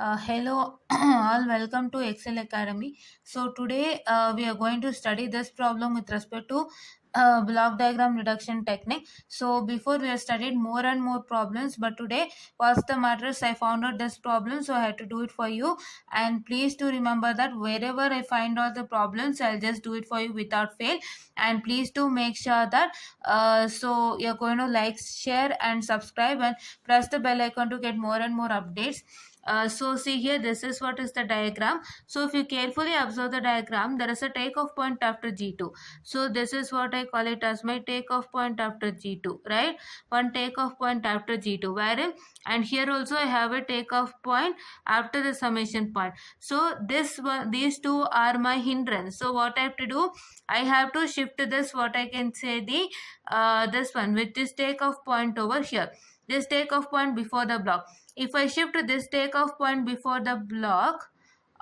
Hello, all. Welcome to Excel Academy. So today we are going to study this problem with respect to block diagram reduction technique. So before we have studied more and more problems, but today what's the matter is I found out this problem, so I had to do it for you. And please to remember that wherever I find out the problems, I'll just do it for you without fail. And please to make sure that so you're going to like, share, and subscribe, and press the bell icon to get more and more updates. So see here, this is what is the diagram. So if you carefully observe the diagram, there is a takeoff point after G2. So this is what I call it as my takeoff point after G2, right? One takeoff point after G2, wherein, and here also I have a takeoff point after the summation point. So this one, these two are my hindrance. So what I have to do, I have to shift this, what I can say, the this one, with this takeoff point over here, this takeoff point before the block. If I shift this takeoff point before the block,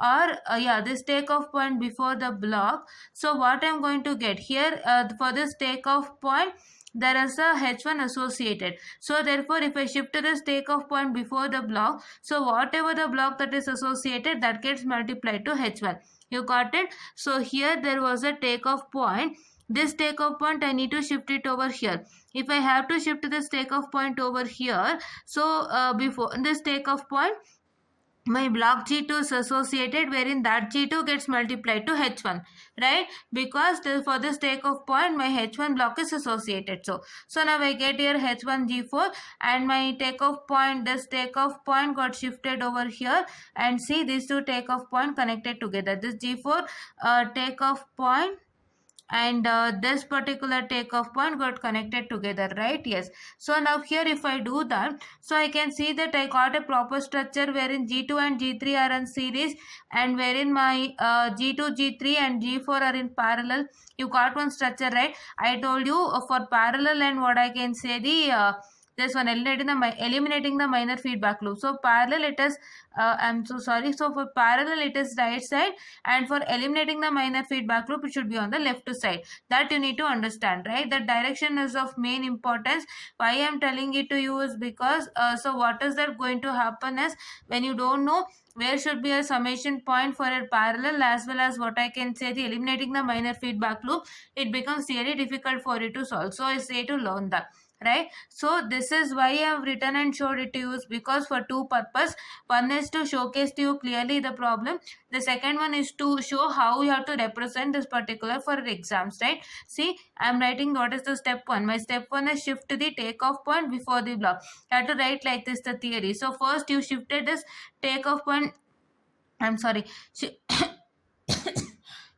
or this takeoff point before the block, so what I'm going to get here, for this takeoff point there is a h1 associated. So therefore if I shift this takeoff point before the block, so whatever the block that is associated, that gets multiplied to h1. You got it? So here there was a takeoff point. This takeoff point I need to shift it over here. If I have to shift this takeoff point over here, so before this takeoff point, my block G2 is associated, wherein that G2 gets multiplied to H1, right? Because for this takeoff point, my H1 block is associated. So now I get here H1 G4, and my takeoff point, this takeoff point got shifted over here, and see these two takeoff point connected together. This G4 takeoff point and this particular takeoff point got connected together, right? Yes. So now here if I do that, so I can see that I got a proper structure wherein G2 and G3 are in series, and wherein my G2, G3 and G4 are in parallel. You got one structure, right? I told you for parallel, and what I can say, the this one, eliminating the minor feedback loop. So parallel it is I'm so sorry, so for parallel it is right side, and for eliminating the minor feedback loop it should be on the left side. That you need to understand, right? The direction is of main importance. Why I am telling it to you is because so what is that going to happen is, when you don't know where should be a summation point for a parallel, as well as what I can say, the eliminating the minor feedback loop, it becomes really difficult for you to solve. So I say to learn that, right? So this is why I have written and showed it to you, because for two purpose. One is to showcase to you clearly the problem. The second one is to show how you have to represent this particular for exams, right? See, I am writing what is the step one. My step one is shift the takeoff point before the block. You have to write like this, the theory. So first you shifted this takeoff point. I'm sorry.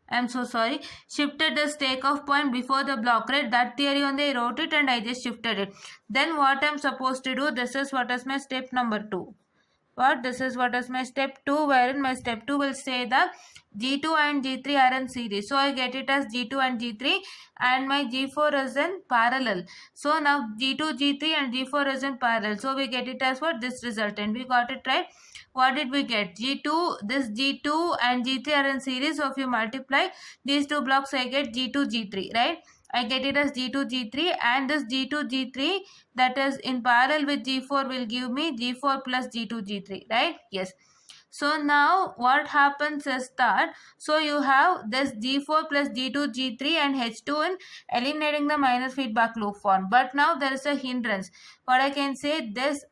I'm so sorry. Shifted the takeoff point before the block, right? That theory only I wrote it and I just shifted it. Then what I'm supposed to do, this is what is my step number 2. This is what is my step 2, wherein my step 2 will say that G2 and G3 are in series. So I get it as G2 and G3, and my G4 is in parallel. So now G2, G3 and G4 is in parallel. So we get it as what? This result, and we got it right. What did we get? G2, this G2 and G3 are in series. So if you multiply these two blocks, I get G2, G3, right? I get it as G2, G3, and this G2, G3 that is in parallel with G4 will give me G4 plus G2, G3, right? Yes. So now what happens is that, so you have this G4 plus G2, G3 and H2 in eliminating the minor feedback loop form. But now there is a hindrance. What I can say, this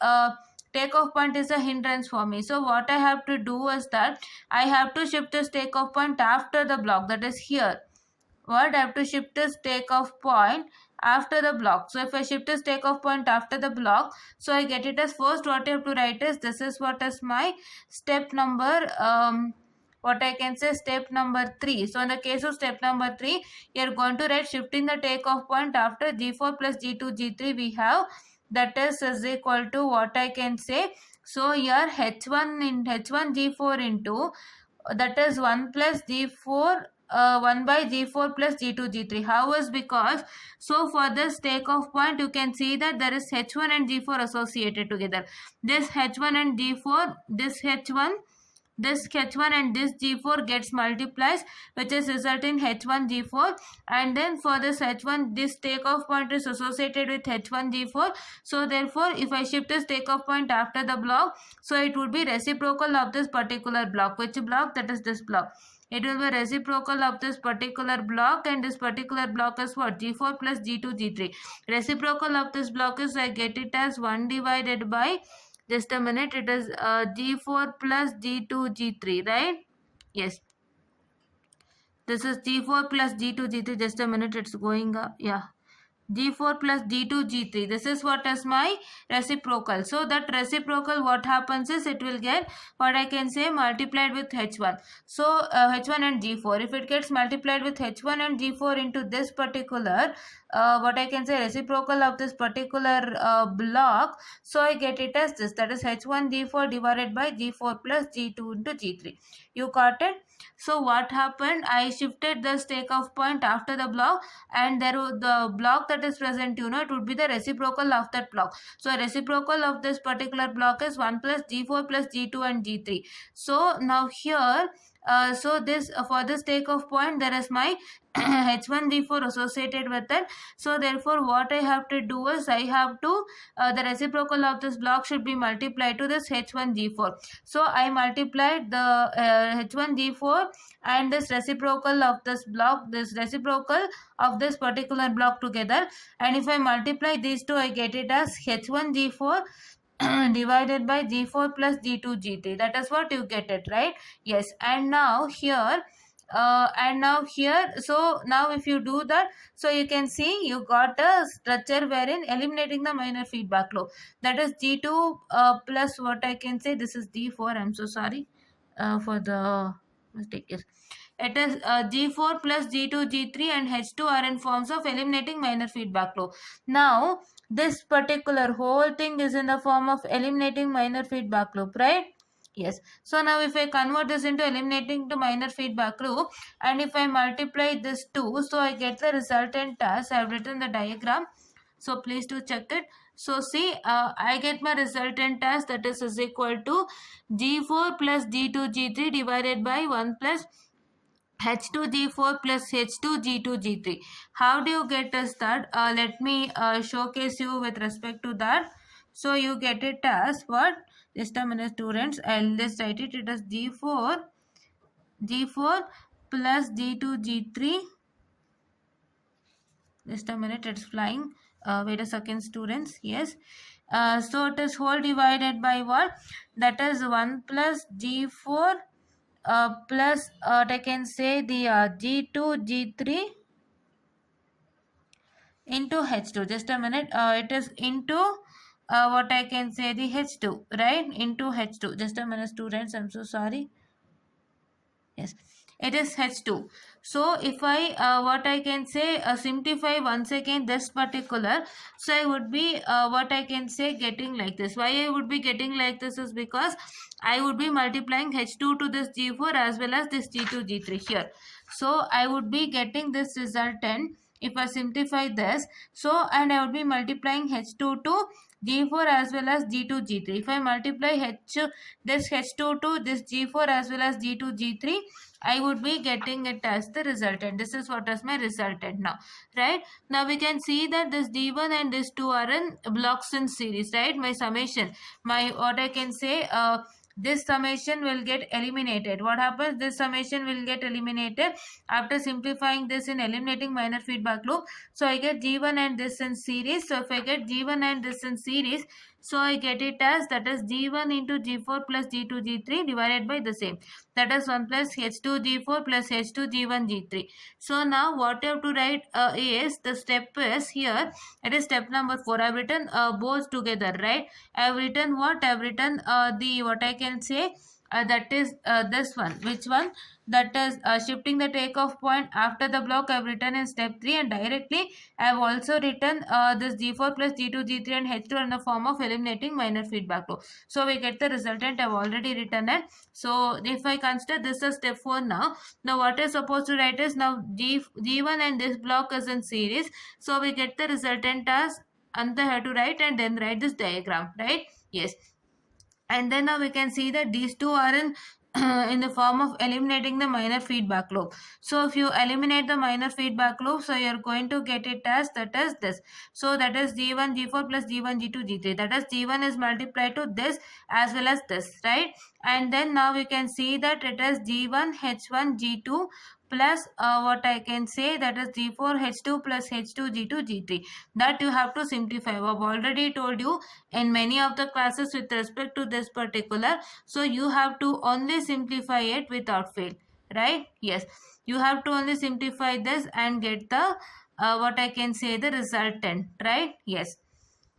takeoff point is a hindrance for me. So what I have to do is that I have to shift this takeoff point after the block, that is here. What I have to shift this takeoff point after the block. So if I shift this takeoff point after the block, so I get it as, first what I have to write is, this is what is my step number what I can say, step number 3. So in the case of step number 3, you are going to write shifting the takeoff point after G4 plus G2 G3 we have, that is equal to what I can say. So here H1 in H1 G4 into, that is 1 plus G4 1 by G4 plus G2 G3. How is? Because so for this takeoff point you can see that there is H1 and G4 associated together. This H1 and G4, this H1 this H1 and this G4 gets multiplies, which is result in H1 G4. And then for this H1, this takeoff point is associated with H1 G4. So therefore, if I shift this takeoff point after the block, so it would be reciprocal of this particular block. Which block? That is this block. It will be reciprocal of this particular block, and this particular block is what? G4 plus G2 G3. Reciprocal of this block is, I get it as 1 divided by, just a minute, it is G4 plus G2 G3, right? Yes, this is G4 plus G2 G3. Just a minute, it's going up. Yeah, G4 plus D2 G3. This is what is my reciprocal. So that reciprocal, what happens is, it will get what I can say multiplied with H1. So H1 and G4, if it gets multiplied with H1 and G4 into this particular what I can say reciprocal of this particular block, so I get it as this, that is H1 G4 divided by G4 plus G2 into G3. You got it? So what happened? I shifted the takeoff point after the block, and there the block that is present, it would be the reciprocal of that block. So reciprocal of this particular block is 1 plus G4 plus G2 and G3. So now here, so this for this takeoff point, there is my H1 G4 associated with it. So therefore, what I have to do is, I have to the reciprocal of this block should be multiplied to this H1 G4. So I multiplied the H1 G4 and this reciprocal of this block, this reciprocal of this particular block together, and if I multiply these two, I get it as H1 G4 divided by G4 plus G2 G3. That is what you get it, right? Yes. And now here, so now if you do that, so you can see you got a structure wherein eliminating the minor feedback loop, that is G2 plus what I can say, this is G4, I'm so sorry for the mistake. Yes, it is G4 plus G2 G3 and H2 are in forms of eliminating minor feedback loop. Now this particular whole thing is in the form of eliminating minor feedback loop, right? Yes. So now if I convert this into eliminating to minor feedback loop, and if I multiply this 2, so I get the resultant as I have written the diagram. So please do check it. So see, I get my resultant as, that is equal to G4 plus G2 G3 divided by 1 plus H2 G4 plus H2 G2 G3. How do you get us that? Let me showcase you with respect to that. So you get it as what? Just a minute, students. I'll just write it. It is G4 plus G2 G3. Just a minute, it's flying. Wait a second, students. Yes. So it is whole divided by what? That is 1 plus G4 plus I can say the G2 G3 into H2. Just a minute. It is into what I can say the H2, right? Into H2. Just a minute, students. I'm so sorry. Yes, it is H2. So if I what I can say simplify once again this particular, so I would be what I can say getting like this. Why I would be getting like this is because I would be multiplying H2 to this G4 as well as this G2 G3 here. So I would be getting this resultant if I simplify this. So and I would be multiplying H2 to G4 as well as G2 G3. If I multiply this H2 to this G4 as well as G2 G3, I would be getting it as the resultant. This is what is my resultant now, right? Now we can see that this D1 and this 2 are in blocks in series, right? My summation, my what I can say this summation will get eliminated. What happens? This summation will get eliminated after simplifying this in eliminating minor feedback loop. So I get G1 and this in series. So if I get G1 and this in series, so I get it as, that is G1 into G4 plus G2 G3 divided by the same, that is 1 plus H2 G4 plus H2 G1 G3. So now what you have to write is, the step is here, it is step number 4. I have written both together, right? I have written what? I have written the what I can say that is this one. Which one? That is shifting the takeoff point after the block I have written in step 3, and directly I have also written this G4 plus G2 G3 and H2 in the form of eliminating minor feedback loop. So we get the resultant. I have already written it. So if I consider this as step 4 now what is supposed to write is, now G1 and this block is in series. So we get the resultant as, and I have to write and then write this diagram, right? Yes. And then now we can see that these two are in in the form of eliminating the minor feedback loop. So if you eliminate the minor feedback loop, so you're going to get it as that is this. So that is G1 G4 plus G1 G2 G3. That is G1 is multiplied to this as well as this, right? And then now we can see that it is G1 H1 G2 plus what I can say, that is G4 H2 plus H2 G2 G3. That you have to simplify. I've already told you in many of the classes with respect to this particular. So you have to only simplify it without fail, right? Yes, you have to only simplify this and get the what I can say, the resultant, right? Yes,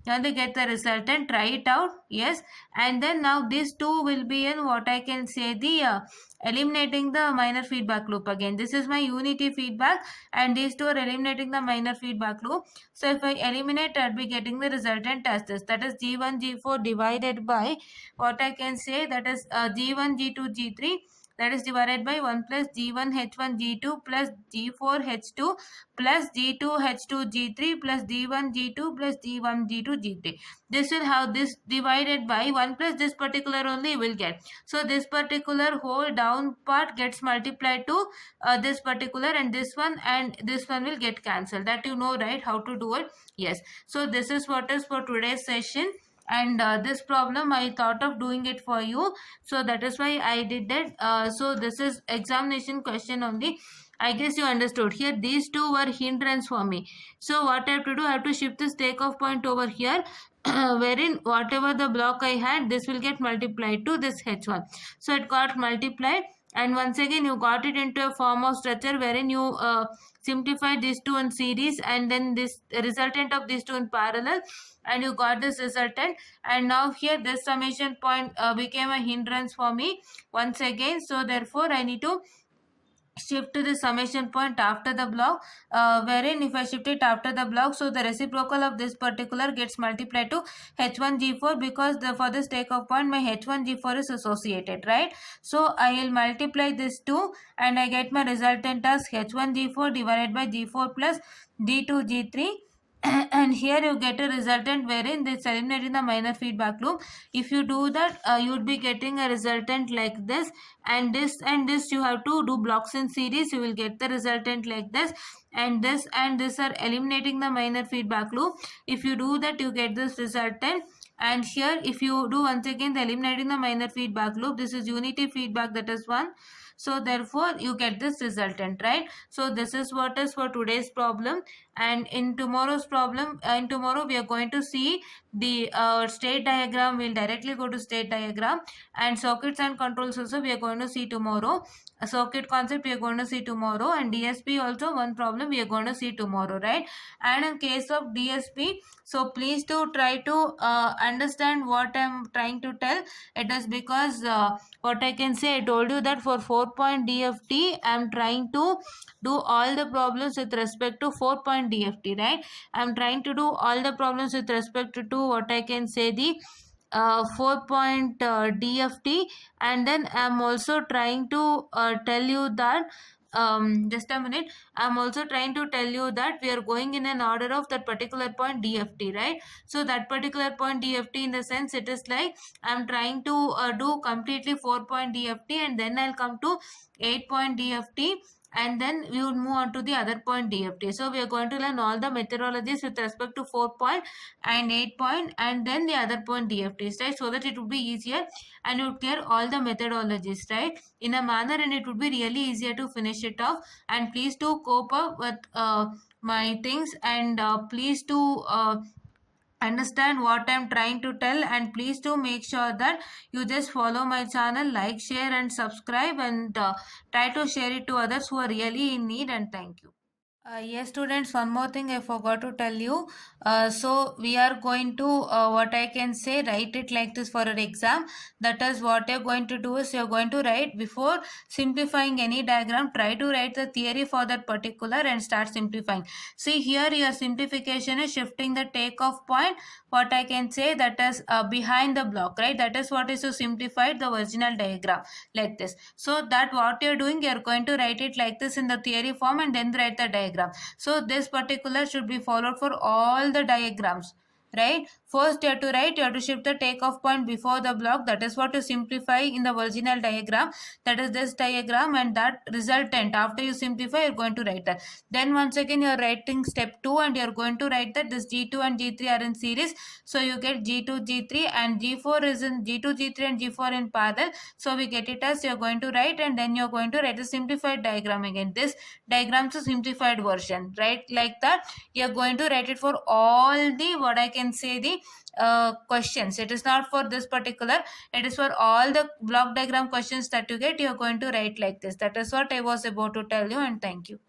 now they get the resultant, try it out. Yes, and then now these two will be in what I can say, the eliminating the minor feedback loop. Again, this is my unity feedback and these two are eliminating the minor feedback loop. So if I eliminate, I'll be getting the resultant as this, that is G1 G4 divided by what I can say, that is G1 G2 G3, that is divided by 1 plus G1 H1 G2 plus G4 H2 plus G2 H2 G3 plus D1 G2 plus D1 G2 G3. This will have this divided by 1 plus this particular only will get. So this particular whole down part gets multiplied to this particular, and this one will get cancelled. That you know, right, how to do it? Yes. So this is what is for today's session, and this problem I thought of doing it for you, so that is why I did that. So this is examination question only. I guess you understood. Here these two were hindrance for me. So what I have to do, I have to shift this takeoff point over here, wherein whatever the block I had, this will get multiplied to this H1. So it got multiplied, and once again you got it into a form of structure wherein you simplify these two in series and then this resultant of these two in parallel, and you got this resultant. And now here this summation point became a hindrance for me once again. So therefore I need to shift to the summation point after the block, wherein if I shift it after the block, so the reciprocal of this particular gets multiplied to H1 G4, because for this takeoff point my H1 G4 is associated, right? So I will multiply this 2 and I get my resultant as H1 G4 divided by G4 plus D2 G3. And here you get a resultant wherein this eliminating the minor feedback loop. If you do that, you would be getting a resultant like this, and this you have to do blocks in series. You will get the resultant like this, and this are eliminating the minor feedback loop. If you do that, you get this resultant. And here if you do once again the eliminating the minor feedback loop, this is unity feedback, that is 1. So therefore you get this resultant, right? So this is what is for today's problem. And in tomorrow's problem, in tomorrow we are going to see the state diagram. We'll directly go to state diagram, and circuits and controls also we are going to see tomorrow. A circuit concept we are going to see tomorrow, and DSP also one problem we are going to see tomorrow, right? And in case of DSP, so please do try to understand what I'm trying to tell. It is because what I can say, I told you that for 4-point DFT I'm trying to do all the problems with respect to 4-point DFT, right? I'm trying to do all the problems with respect to what I can say, the 4-point DFT. And then I'm also trying to tell you that just a minute, I'm also trying to tell you that we are going in an order of that particular point DFT, right? So that particular point DFT, in the sense it is like I'm trying to do completely 4-point DFT, and then I'll come to 8-point DFT, and then we would move on to the other point DFT. So we are going to learn all the methodologies with respect to 4-point and 8-point, and then the other point DFTs, right? So that it would be easier and you would clear all the methodologies, right, in a manner, and it would be really easier to finish it off. And please do cope up with my things, and please do understand what I'm trying to tell, and please do make sure that you just follow my channel, like, share and subscribe, and try to share it to others who are really in need. And thank you. Yes, students, one more thing I forgot to tell you. So we are going to, what I can say, write it like this for an exam. That is, what you're going to do is you're going to write, before simplifying any diagram, try to write the theory for that particular and start simplifying. See, here your simplification is shifting the takeoff point, what I can say, that is behind the block, right? That is what is to simplify the original diagram like this. So that what you're doing, you're going to write it like this in the theory form, and then write the diagram. So this particular should be followed for all the diagrams, right? First you have to shift the takeoff point before the block. That is what you simplify in the original diagram. That is this diagram, and that resultant after you simplify you're going to write that. Then once again you're writing step 2, and you're going to write that this G2 and G3 are in series. So you get G2 G3, and G4 is in G2 G3 and G4 in parallel. So we get it as you're going to write, and then you're going to write a simplified diagram again. This diagram is a simplified version, right? Like that you're going to write it for all the, what I can say, the questions. It is not for this particular, it is for all the block diagram questions that you get. You're going to write like this. That is what I was about to tell you, and thank you.